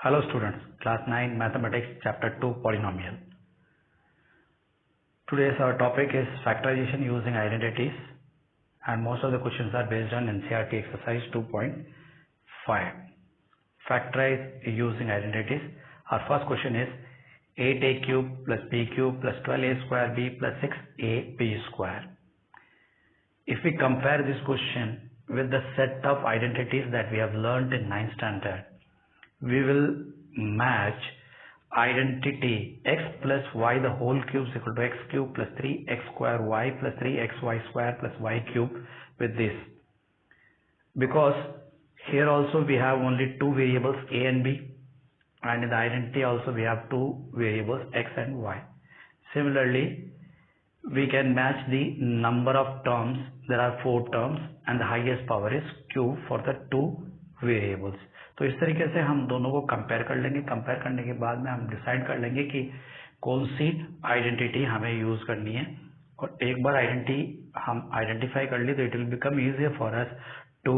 Hello students, class 9 mathematics chapter 2 polynomial. Today's our topic is factorization using identities and most of the questions are based on NCERT exercise 2.5. Factorize using identities. Our first question is 8a cube plus b cube plus 12a square b plus 6ab square. If we compare this question with the set of identities that we have learned in 9th standard, we will match identity x plus y the whole cube is equal to x cube plus 3x square y plus 3xy square plus y cube with this, because here also we have only two variables a and b, and in the identity also we have two variables x and y. Similarly, we can match the number of terms. There are 4 terms and the highest power is cube for the two variables. तो इस तरीके से हम दोनों को compare कर लेंगे. Compare करने के बाद में हम डिसाइड कर लेंगे कि कौन सी आइडेंटिटी हमें यूज करनी है, और एक बार आइडेंटिटी हम आइडेंटिफाई कर ली तो it will become easier for us to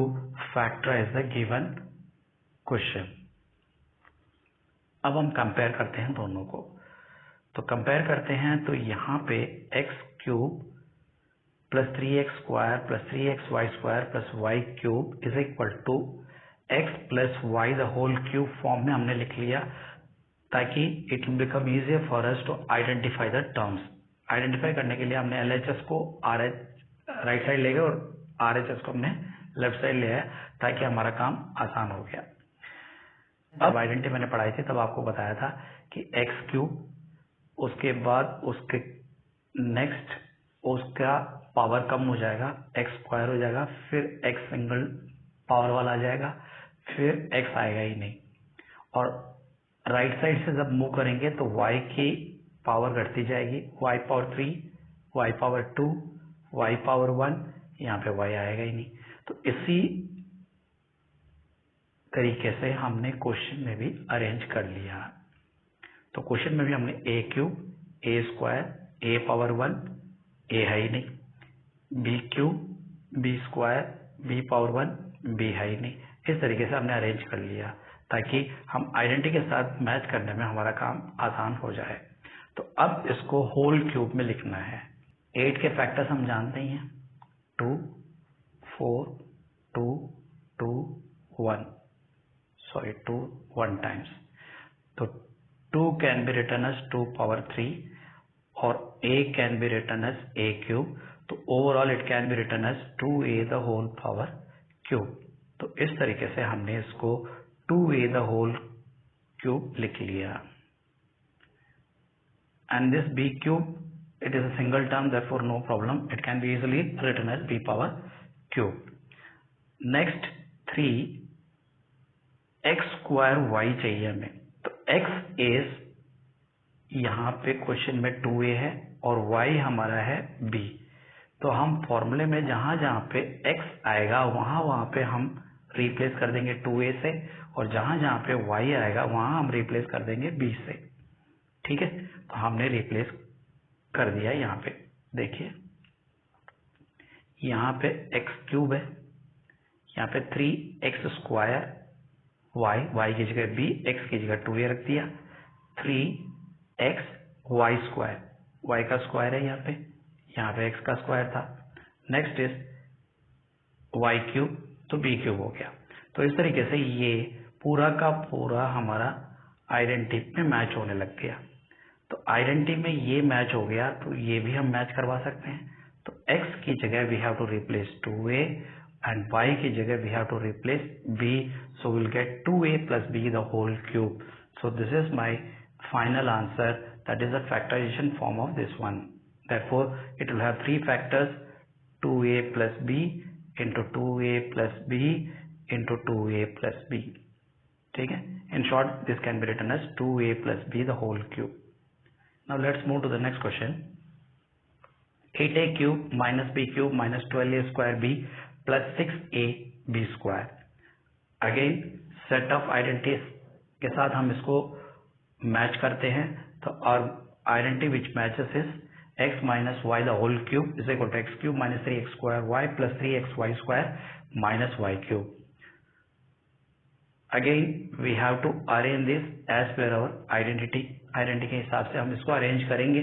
factorise the given question. अब हम कंपेयर करते हैं दोनों को. तो कंपेयर करते हैं तो यहाँ पे x cube plus 3x square plus 3xy square plus y cube is equal to x plus y the whole cube form में हमने लिख लिया, ताकि it will become easier for us to identify the terms. Identify करने के लिए हमने LHS को राइट साइड ले गए और RHS को हमने लेफ्ट साइड ले आया, ताकि हमारा काम आसान हो गया. अब आइडेंटिटी मैंने पढ़ाई थी तब आपको बताया था कि एक्स क्यूब, उसके बाद उसके नेक्स्ट उसका पावर कम हो जाएगा, एक्स स्क्वायर हो जाएगा, फिर एक्स सिंगल पावर वाला आ जाएगा, फिर एक्स आएगा ही नहीं. और राइट साइड से जब मूव करेंगे तो y की पावर घटती जाएगी, y power 3, y power 2, y power 1, यहाँ पे y आएगा ही नहीं. तो इसी तरीके से हमने क्वेश्चन में भी अरेंज कर लिया. तो क्वेश्चन में भी हमने a cube, a square, a power 1, a है ही नहीं, b cube, b square, b power 1, b है ही नहीं. इस तरीके से हमने अरेंज कर लिया ताकि हम आइडेंटिटी के साथ मैच करने में हमारा काम आसान हो जाए. तो अब इसको होल क्यूब में लिखना है. 8 के फैक्टर्स हम जानते ही हैं, 2, 4, 2, 2, 1, सॉरी 2 1 टाइम्स. तो 2 can be written as 2 power 3 और a can be written as a cube. तो overall it can be written as 2a the whole power cube. तो इस तरीके से हमने इसको 2a द होल क्यूब लिख लिया. And this b cube, it is a single term, therefore no problem, it can be easily written as b power cube. Next 3 x square y चाहिए हमें. तो x is यहाँ पे question में 2a है और y हमारा है b. तो हम फॉर्मूले में जहां जहां पे x आएगा वहां पे हम रिप्लेस कर देंगे 2a से, और जहां जहां पे y आएगा वहां हम रिप्लेस कर देंगे b से. ठीक है, तो हमने रिप्लेस कर दिया. यहाँ पे देखिए, यहाँ पे x क्यूब है, यहाँ पे 3x स्क्वायर y की जगह b, x की जगह 2a रख दिया. 3x y स्क्वायर, y का स्क्वायर है यहाँ पे x का स्क्वायर था. नेक्स्ट इज y क्यूब, तो b क्यूब हो गया. तो इस तरीके से ये पूरा का पूरा हमारा आइडेंटिटी में मैच होने लग गया. तो आइडेंटिटी में ये मैच हो गया तो ये भी हम मैच करवा सकते हैं. तो x की जगह we have to replace 2a and y की जगह we have to replace b. So will get 2a plus b the whole cube. So this is my final answer, that is the factorization form of this one. Therefore it will have 3 factors, 2a plus b into 2a plus b into 2a plus b. ठीक है, in short this can be written as 2a plus b the whole cube. Now let's move to the next question. 8a cube minus b cube minus 12a square b plus 6a b square. Again set of identities के साथ हम इसको match करते हैं. तो और identity which matches is x minus y the whole cube is equal to x cube minus 3x square y plus 3xy square minus y cube. Again we have to arrange this as पर our identity के हिसाब से हम इसको arrange करेंगे।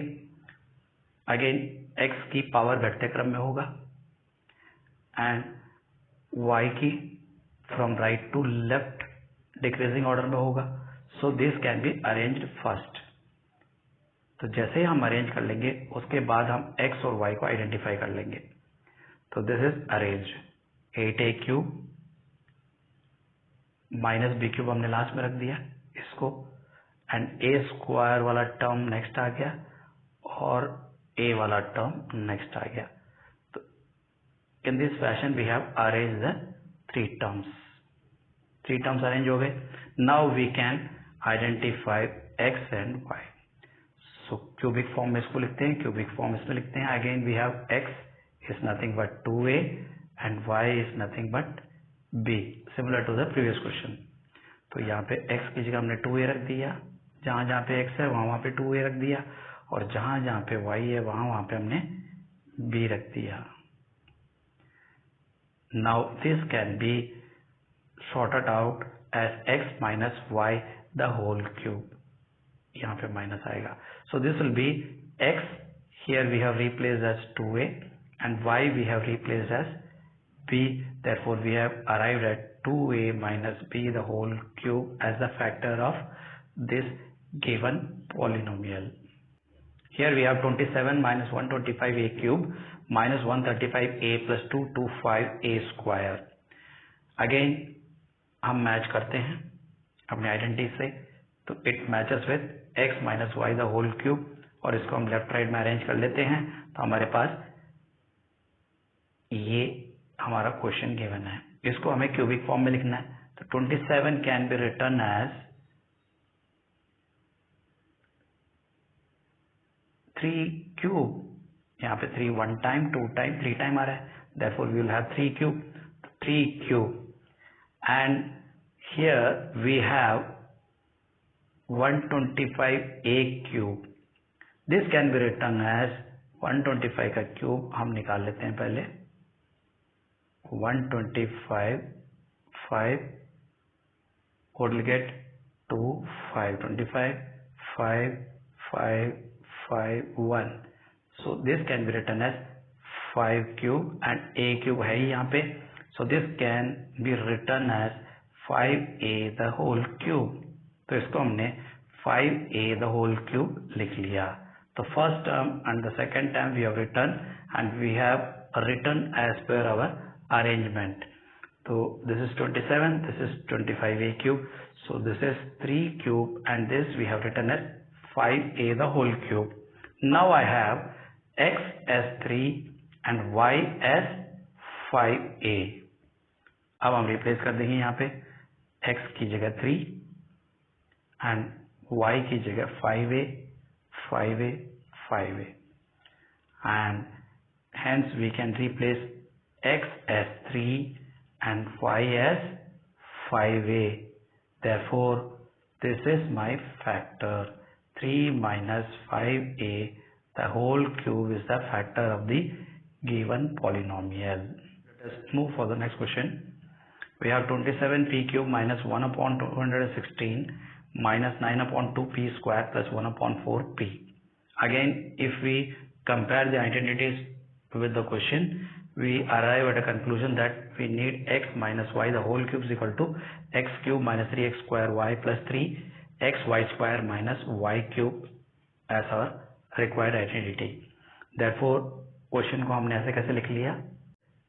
Again x की power घटते क्रम में होगा एंड y की from right to left decreasing order में होगा। So this can be arranged first. तो जैसे ही हम अरेंज कर लेंगे उसके बाद हम x और y को आइडेंटिफाई कर लेंगे। तो this is arrange 8a cube minus b cube हमने लास्ट में रख दिया इसको, एंड ए स्क्वायर वाला टर्म नेक्स्ट आ गया और ए वाला टर्म नेक्स्ट आ गया। तो in this fashion we have arrange the three terms arrange हो गए। Now we can identify x and y. So cubic form में इसको लिखते हैं, क्यूबिक फॉर्म इसमें लिखते हैं। Again we have x is nothing but 2a and y is nothing but b, similar to the previous question. तो यहाँ पे x की जगह हमने 2a रख दिया, जहां जहां पे x है वहां पे 2a रख दिया, और जहां जहां पे y है वहां पे हमने b रख दिया। Now this can be sorted out as x minus y the whole cube. यहाँ पे माइनस आएगा। So this will be x, here we have replaced as 2a and y we have replaced as b. Therefore we have arrived at 2a minus b the whole cube as the factor of this given polynomial. Here we have 27 minus 125a cube minus 135a plus 225a square. Again हम match करते हैं अपने identity से, तो it matches with x minus why the whole cube, और इसको हम left right में अरेंज कर लेते हैं। तो हमारे पास ये हमारा क्वेश्चन गिवन है, इसको हमें क्यूबिक फॉर्म में लिखना है। तो 27 can be written as 3 cube. यहाँ पे 3 1 टाइम, 2 टाइम, 3 टाइम आ रहा है, therefore we will have 3 cube, 3 cube. And here we have 125a cube. This can be written as 125 का क्यूब हम निकाल लेते हैं पहले। 125 5 what will get 2 5 25 5 5 5 1. So this can be written as 5 cube and a cube है यहाँ पे, so this can be written as 5a the whole cube. तो इसको हमने 5a the whole cube लिख लिया। तो first term and the second term we have written and we have written as पर our arrangement. So this is 27, this is 25a cube, so this is 3 cube and this we have written as 5a the whole cube. Now I have x as 3 and y as 5a. अब हम replace कर देंगे यहाँ पे x की जगह 3 and y की जगह 5a 5a 5a, and hence we can replace x as 3 and y as 5a. Therefore this is my factor 3 minus 5a the whole cube is the factor of the given polynomial. Let us move for the next question. We have 27p cube minus 1 upon 216 minus 9 upon 2p square plus 1 upon 4p. Again if we compare the identities with the question, we arrive at a conclusion that we need x minus y the whole cube is equal to x cube minus 3x square y plus 3xy square minus y cube as our required identity. Therefore question को हमने ऐसे कैसे लिख लिया,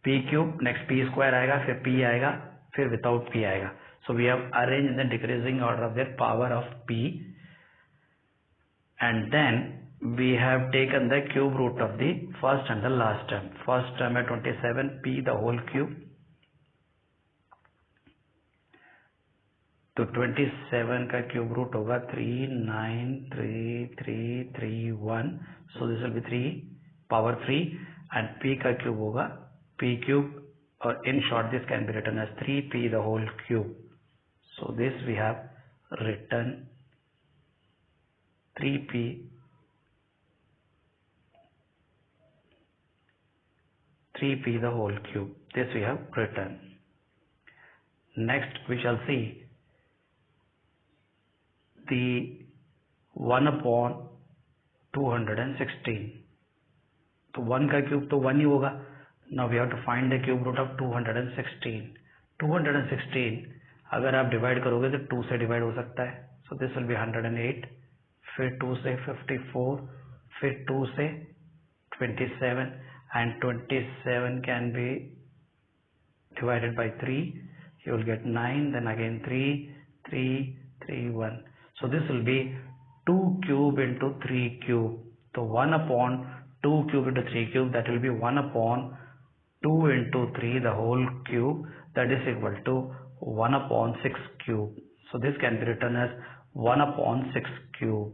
p cube next p square आएगा, फिर p आएगा, फिर विदाउट p आएगा। So we have arranged the decreasing order of their power of p, and then we have taken the cube root of the first and the last term. First term है 27p the whole cube, तो 27 का cube root होगा 3933331, so this will be 3 power 3, and p का cube होगा p cube, or in short this can be written as 3p the whole cube. So this we have written 3p the whole cube. This we have written. Next we shall see the 1 upon 216. तो 1 का cube तो 1 ही होगा. Now we have to find the cube root of 216. 216 अगर आप divide करोगे तो 2 से divide हो सकता है. So this will be 108. फिर 2 से 54, फिर 2 से 27, and 27 can be divided by 3. You will get 9, then again 3, 3, 3, 1. So this will be 2 cube into 3 cube. So 1 upon 2 cube into 3 cube, that will be 1 upon 2 into 3 the whole cube, that is equal to 1 upon 6 cube. So this can be written as 1 upon 6 cube.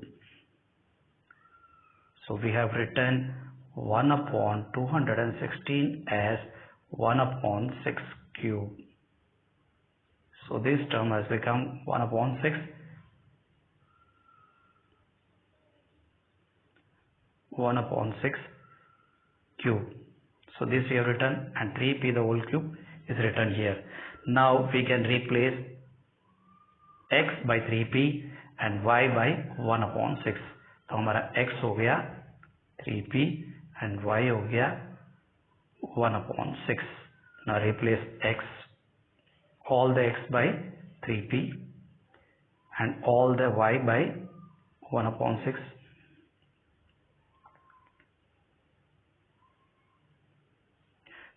So we have written 1 upon 216 as 1 upon 6 cube. So this term has become 1 upon 6. 1 upon 6 cube. So this we have written, and 3p the whole cube is written here. Now we can replace x by 3p and y by 1 upon 6. तो हमारा x हो गया 3p and y हो गया 1 upon 6. Now replace x, all the x by 3p and all the y by 1 upon 6.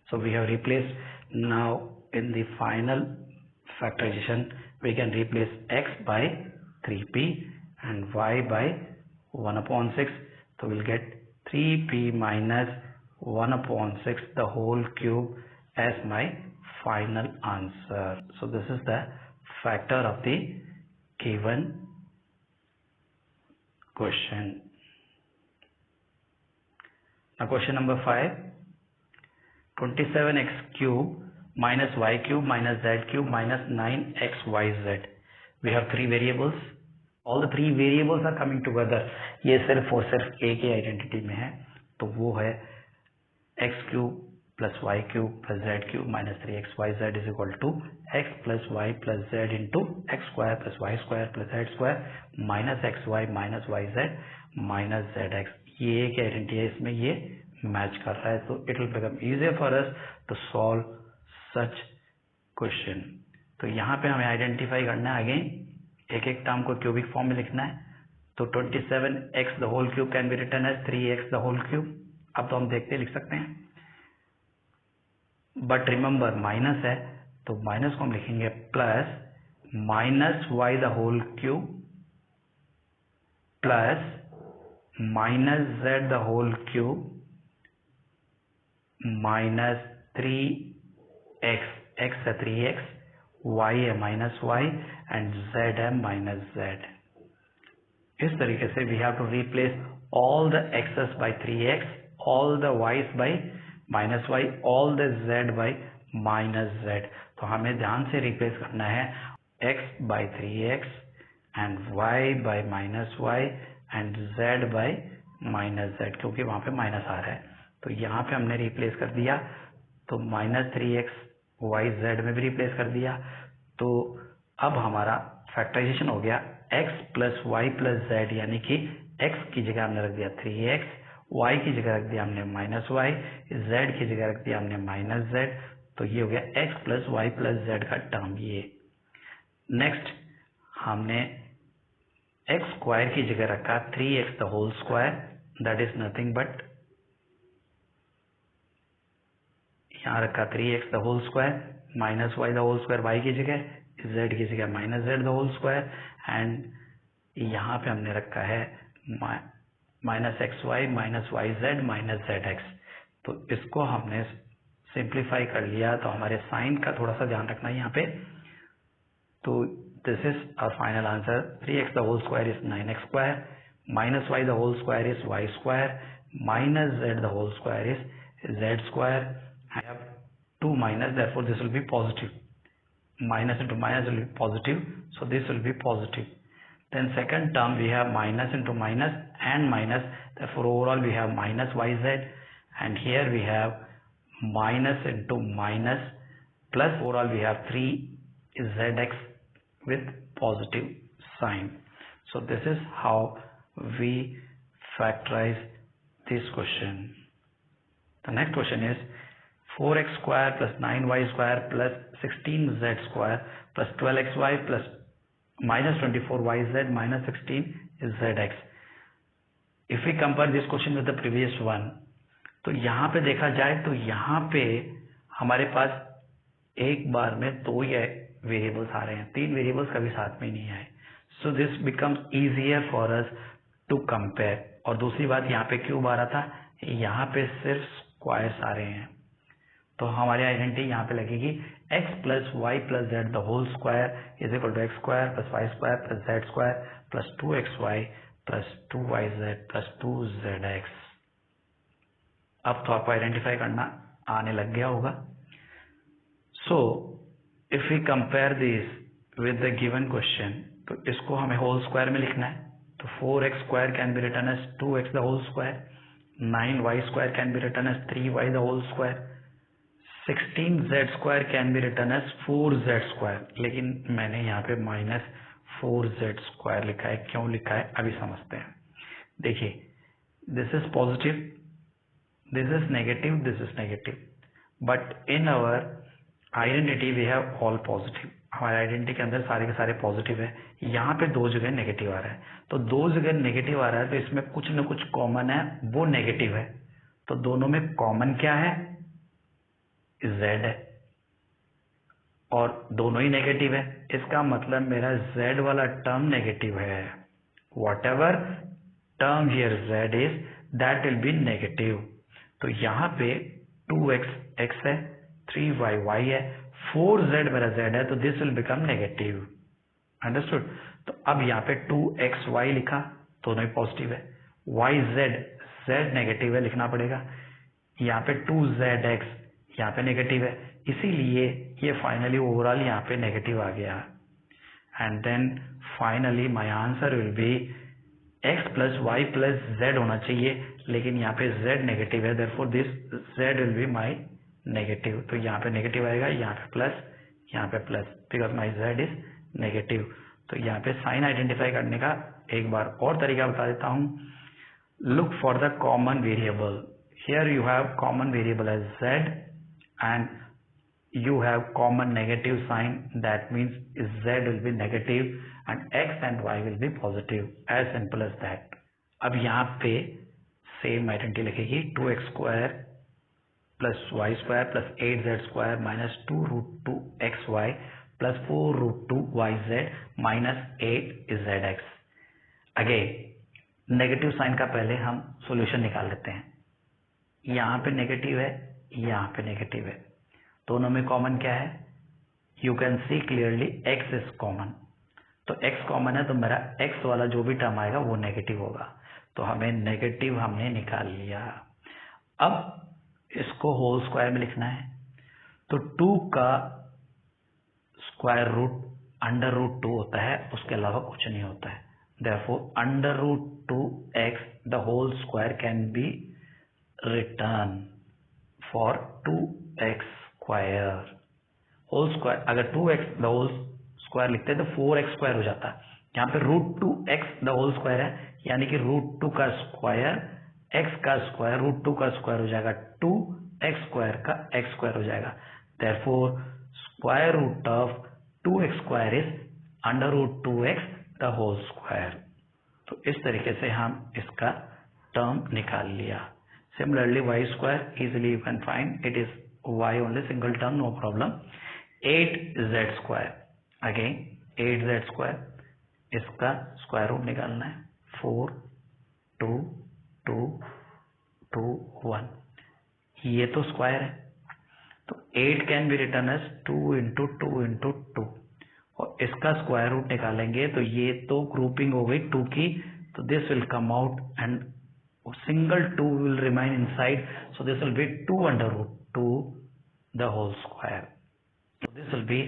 So we have replaced. Now in the final factorization we can replace x by 3p and y by 1 upon 6. So we'll get 3p minus 1 upon 6 the whole cube as my final answer. So this is the factor of the given question. Now question number 5. 27x cube minus y cube minus z cube minus 9xyz. We have 3 variables. All the 3 variables are coming together. ये सिर्फ और सिर्फ एक ही identity में है, तो वो है x cube plus y cube plus z cube minus 3xyz is equal to x plus y plus z into x square plus y square plus z square minus xy minus yz minus zx. ये एक identity है, इसमें ये match कर रहा है, तो it will become easier for us to solve such question. तो यहाँ पे हमें आइडेंटिफाई करना है, अगेन एक एक टर्म को क्यूबिक फॉर्म में लिखना है. तो 27x the whole cube can be written as 3x the whole cube. अब तो हम देखते लिख सकते हैं, बट रिमेंबर माइनस है, तो माइनस को हम लिखेंगे plus minus y the whole cube plus minus z the whole cube minus 3x, x है 3x, y है माइनस y एंड z है माइनस z. इस तरीके से we have to replace all the x's by 3x, all the y's by minus y, all the z by minus z. तो हमें ध्यान से रिप्लेस करना है x by 3x and y by minus y and z by minus z, क्योंकि वहां पे minus आ रहा है. तो यहाँ पे हमने रिप्लेस कर दिया, तो माइनस 3x y z में भी रिप्लेस कर दिया. तो अब हमारा फैक्टराइजेशन हो गया x plus y plus z, यानी कि x की जगह हमने रख दिया 3x, y की जगह रख दिया हमने माइनस y, z की जगह रख दिया हमने माइनस z. तो ये हो गया x plus y plus z का टर्म. ये नेक्स्ट हमने x स्क्वायर की जगह रखा 3x the whole square, that is nothing but यहाँ रखा 3x the whole square minus why the whole square y की जगह, z की जगह minus z the whole square, and यहाँ पे हमने रखा है minus x y minus y z minus z x. तो इसको हमने सिंप्लीफाई कर लिया, तो हमारे साइन का थोड़ा सा ध्यान रखना है यहाँ पे. तो this is our final answer. 3x the whole square is 9x square minus why the whole square is y square minus z the whole square is z square. I have 2 minus, therefore this will be positive. Minus into minus will be positive, so this will be positive. Then second term we have minus into minus and minus, therefore overall we have minus yz, and here we have minus into minus plus overall we have 3 zx with positive sign. So this is how we factorize this question. The next question is 4x square plus 9y square plus 16z square plus 12xy plus minus 24yz minus 16zx. If we compare this question with the previous one, तो यहाँ पे देखा जाए तो यहाँ पे हमारे पास एक बार में दो ये वेरिएबल्स आ रहे हैं, तीन वेरिएबल्स कभी साथ में नहीं आए. So this becomes easier for us to compare. और दूसरी बात, यहाँ पे क्यूब आ रहा था, यहाँ पे सिर्फ स्क्वायर्स आ रहे हैं. तो हमारी आइडेंटिटी यहाँ पे लगेगी x plus y plus z the whole square is equal to x square plus Y square plus z square plus 2xy plus 2yz plus 2zx. अब तो आपको आइडेंटिफाई करना आने लग गया होगा. So if we compare this with the given question, तो इसको हमें होल स्क्वायर में लिखना है. तो 4x square can be written as 2x the whole square, 9y square can be written as 3y the whole square, 16z square can be written as 4z square. लेकिन मैंने यहाँ पे माइनस 4z स्क्वायर लिखा है. क्यों लिखा है अभी समझते हैं. देखिए, this is positive, this is negative, this is negative, but in our identity we have all positive. हमारे आइडेंटिटी के अंदर सारे के सारे पॉजिटिव है. यहाँ पे दो जगह नेगेटिव आ रहा है, तो दो जगह नेगेटिव आ रहा है तो इसमें कुछ न कुछ कॉमन है, वो नेगेटिव है. तो दोनों में कॉमन क्या है? z है, और दोनों ही नेगेटिव है. इसका मतलब मेरा z वाला टर्म नेगेटिव है. What ever term here z is, that will be negative. तो यहाँ पे 2x x है, 3y y है, 4z मेरा z है, तो this will become negative. Understood. तो अब यहाँ पे 2xy लिखा, दोनों ही पॉजिटिव है. z नेगेटिव है, लिखना पड़ेगा. यहाँ पे 2zx यहाँ पे नेगेटिव है, इसीलिए ये फाइनली ओवरऑल यहाँ पे नेगेटिव आ गया. And then finally my answer will be x plus y plus z होना चाहिए, लेकिन यहाँ पे z नेगेटिव है, therefore this z will be my negative. तो यहाँ पे नेगेटिव आएगा, यहाँ पे प्लस, यहाँ पे plus, because my z is negative. तो यहाँ पे साइन आइडेंटिफाई करने का एक बार और तरीका बता देता हूँ. Look for the common variable. Here you have common variable as z and you have common negative sign, that means z will be negative and x and y will be positive. As simple as that. अब यहाँ पे same identity लिखेगी 2x square plus Y square plus 8z square minus 2√2xy plus 4√2yz minus 8zx. Again negative sign का पहले हम solution निकाल लेते हैं. यहाँ पे नेगेटिव है, यहाँ पे नेगेटिव है, दोनों में कॉमन क्या है? You can see clearly x is common. तो x कॉमन है, तो मेरा x वाला जो भी टर्म आएगा वो नेगेटिव होगा. तो हमें नेगेटिव हमने निकाल लिया. अब इसको होल स्क्वायर में लिखना है. तो 2 का स्क्वायर रूट अंडर रूट 2 होता है, उसके अलावा कुछ नहीं होता है. Therefore under root 2x the whole square can be written for 2x square whole square. अगर 2x द होल स्क्वायर लिखते हैं तो 4x स्क्वायर हो जाता है. यहाँ पे √2x द होल स्क्वायर है, यानी कि √2 का स्क्वायर x का स्क्वायर √2 का स्क्वायर हो जाएगा, 2x स्क्वायर का x स्क्वायर हो जाएगा. Therefore square root of 2x square is under root 2x the whole square. तो इस तरीके से हम इसका टर्म निकाल लिया. Similarly y square easily you can find, it is y only single term, no problem. 8z square, again 8z square, इसका square root निकालना है. 4 2 2 2 1, ये तो स्क्वायर है, तो 8 can be written as 2 into 2 into 2, और इसका स्क्वायर रूट निकालेंगे तो ये तो ग्रुपिंग हो गई 2 की, तो this will come out and single 2 will remain inside, so this will be 2 under root 2 the whole square. So this will be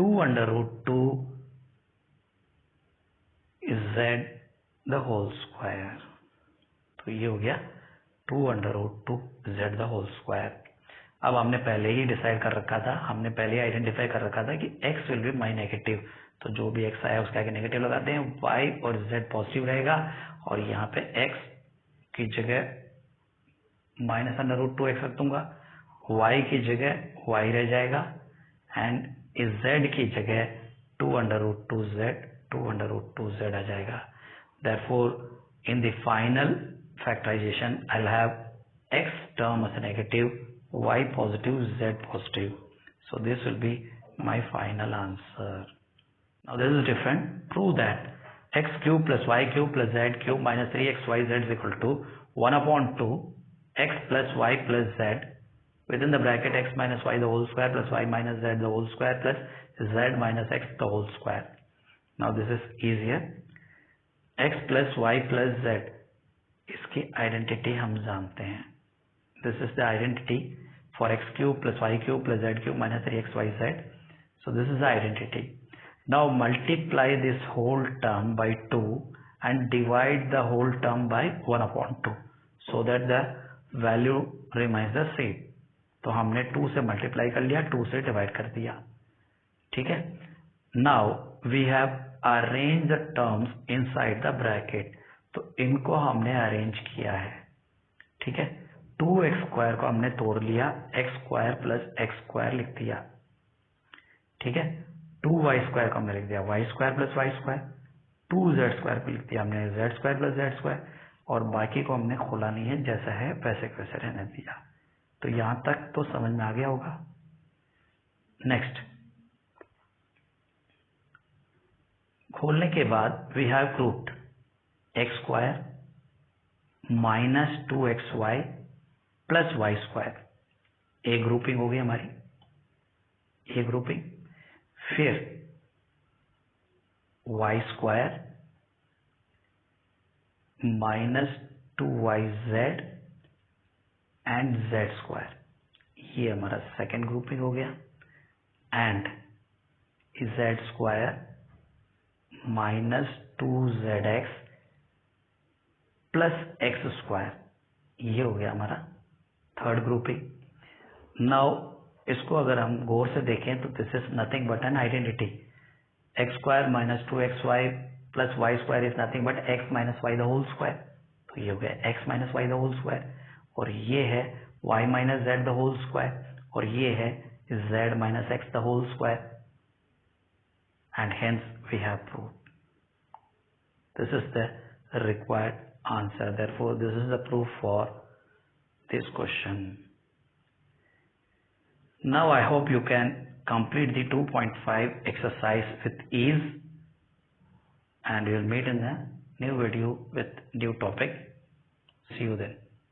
2 under root 2 is z the whole square. तो ये हो गया 2 under root 2 z the whole square. अब हमने पहले ही decide कर रखा था, हमने पहले ही आइडेंटिफाई कर रखा था कि x will be my negative, तो जो भी x आया उसके आगे नेगेटिव लगाते हैं, y और z पॉजिटिव रहेगा और यहाँ पे x की जगह -√2x रख दूंगा, y की जगह y रह जाएगा एंड z की जगह 2√2z आ जाएगा. Therefore, in the final factorization, I'll have x term as a negative, y positive, z positive. So this will be my final answer. Now this is different. Prove that x cube plus y cube plus z cube minus 3xyz is equal to 1 upon 2 x plus y plus z within the bracket x minus y the whole square plus y minus z the whole square plus z minus x the whole square. Now this is easier. x plus y plus z, इसकी identity हम जानते हैं. This is the identity for x cube plus y cube plus z cube minus 3xyz. So this is the identity. Now multiply this whole term by 2 and divide the whole term by 1 upon 2 so that the value remains the same. तो हमने 2 से multiply कर लिया, 2 से divide कर दिया. ठीक है. Now we have arranged the terms inside the bracket. तो इनको हमने अरेंज किया है. ठीक है. 2x² को हमने तोड़ लिया, x² प्लस x² लिख दिया. ठीक है. 2y² को हमने लिख दिया y² प्लस y², 2z² को लिख दिया हमने z² प्लस z², और बाकी को हमने खोला नहीं है, जैसा है वैसे वैसे रहने दिया. तो यहां तक तो समझ में आ गया होगा. नेक्स्ट, खोलने के बाद we have proved x² minus 2xy plus y². एक ग्रुपिंग हो गई हमारी, एक ग्रुपिंग. फिर y² minus 2yz and z², ये हमारा सेकेंड ग्रुपिंग हो गया. And z² minus 2zx plus x², ये हो गया हमारा थर्ड ग्रुपिंग. नाउ इसको अगर हम गौर से देखें तो this is nothing but an identity. x² minus 2xy plus y² is nothing but x minus why the whole square. तो ये हो गया x minus why the whole square, और ये है y minus z the whole square, और ये है z minus x the whole square. And hence we have proved. This is the required answer. Therefore, this is the proof for this question. Now, I hope you can complete the 2.5 exercise with ease, and we will meet in the new video with new topic. See you then.